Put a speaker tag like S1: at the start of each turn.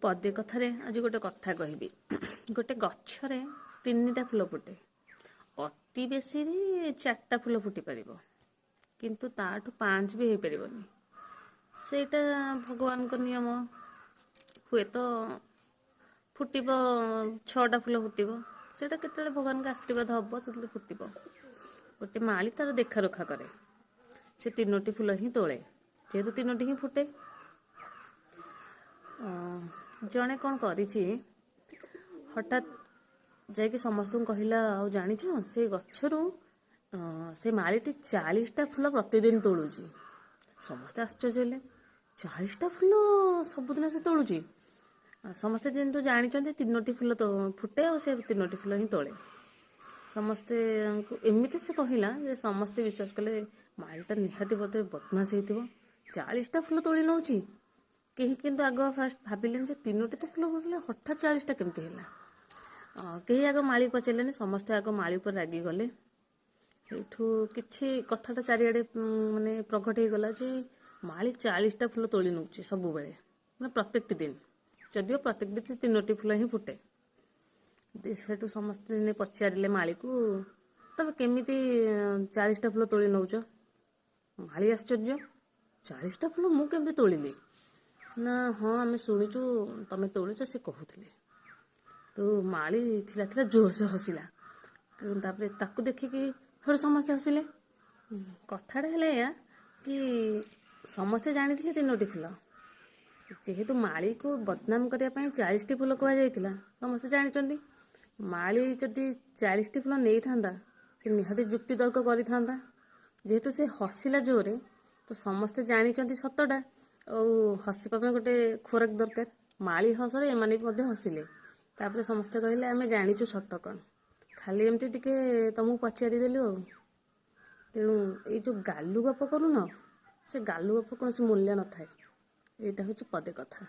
S1: पदे कथारे आज गोटे कथा कहबी गोटे गच्छरे 3टा फूल फुटे अति बेसी 4टा फूल फुटी पार किंतु ताठू 5 भी हो पारनी सेटा भगवान को नियम हुए तो फुटब 6टा फूल फुटब सेटा केते भगवान का आशीर्वाद हम से फुटब गोटे माली तार देखा रखा करे से 3टी फूल ही तोले जेहेतु 3टी ही फुटे जड़े कौन करी हठात जाकि समस्त कहला आ जान से गचरू से मालीटी 40टा फूल प्रतिदिन तोलुची समस्ते आश्चर्य 40टा फूल सबुदिन से तोलुची समस्ते जेहतु जानते 3टी फूल तो फुटे और से 3टी फूल ही तोले समस्ते एमती से कहला जे समस्ते विश्वास कले मालीटा निहाती बोधे बदमाश हो 40टा फूल तोली नौ कहीं किंतु आग फास्ट भाविले 3टी तो फूल फुटले हठात 40टा केमती है कहीं आग माली पचारे समस्ते आग माली पर रागी गले कि कथाटा चारिड़े माने प्रकट हो गला जे माली 40टा फूल तोली नौ सब बेले मैं प्रत्येक दिन जदिव प्रत्येक दिन 3टी फूल ही फुटे से समस्ते दिन पचारे माली को तुम केमी 40टा फूल तोली नौ माली आश्चर्य 40टा फूल मुझे तोलिली ना हाँ आम शुणुचु तुम तोलुच से कहूले तो माली थिला जोर से हसिला ताकू देखिकी फिर समस्ते हसिले कथाटा है कि समस्ते जानी 3टी फूल जेहेतु माली को बदनाम करने 40टी फूल कहुला समस्ते जानते माली जदि 40टी फूल नहीं था से निहाती जुक्ति तर्क कर जेहेतु से हसिला जोरे तो समस्ते जानते सतटा हसपा गोटे खोराक दरकार माली हसरे एमाने हसिले समस्ते कहले आम जाचु सत कौन खाली एमती टिके तुमको पचारिदेलु तेणु ये जो गालु गप करूँ से गालु गप कौन मूल्य न था यहाँ हूँ पदे कथा।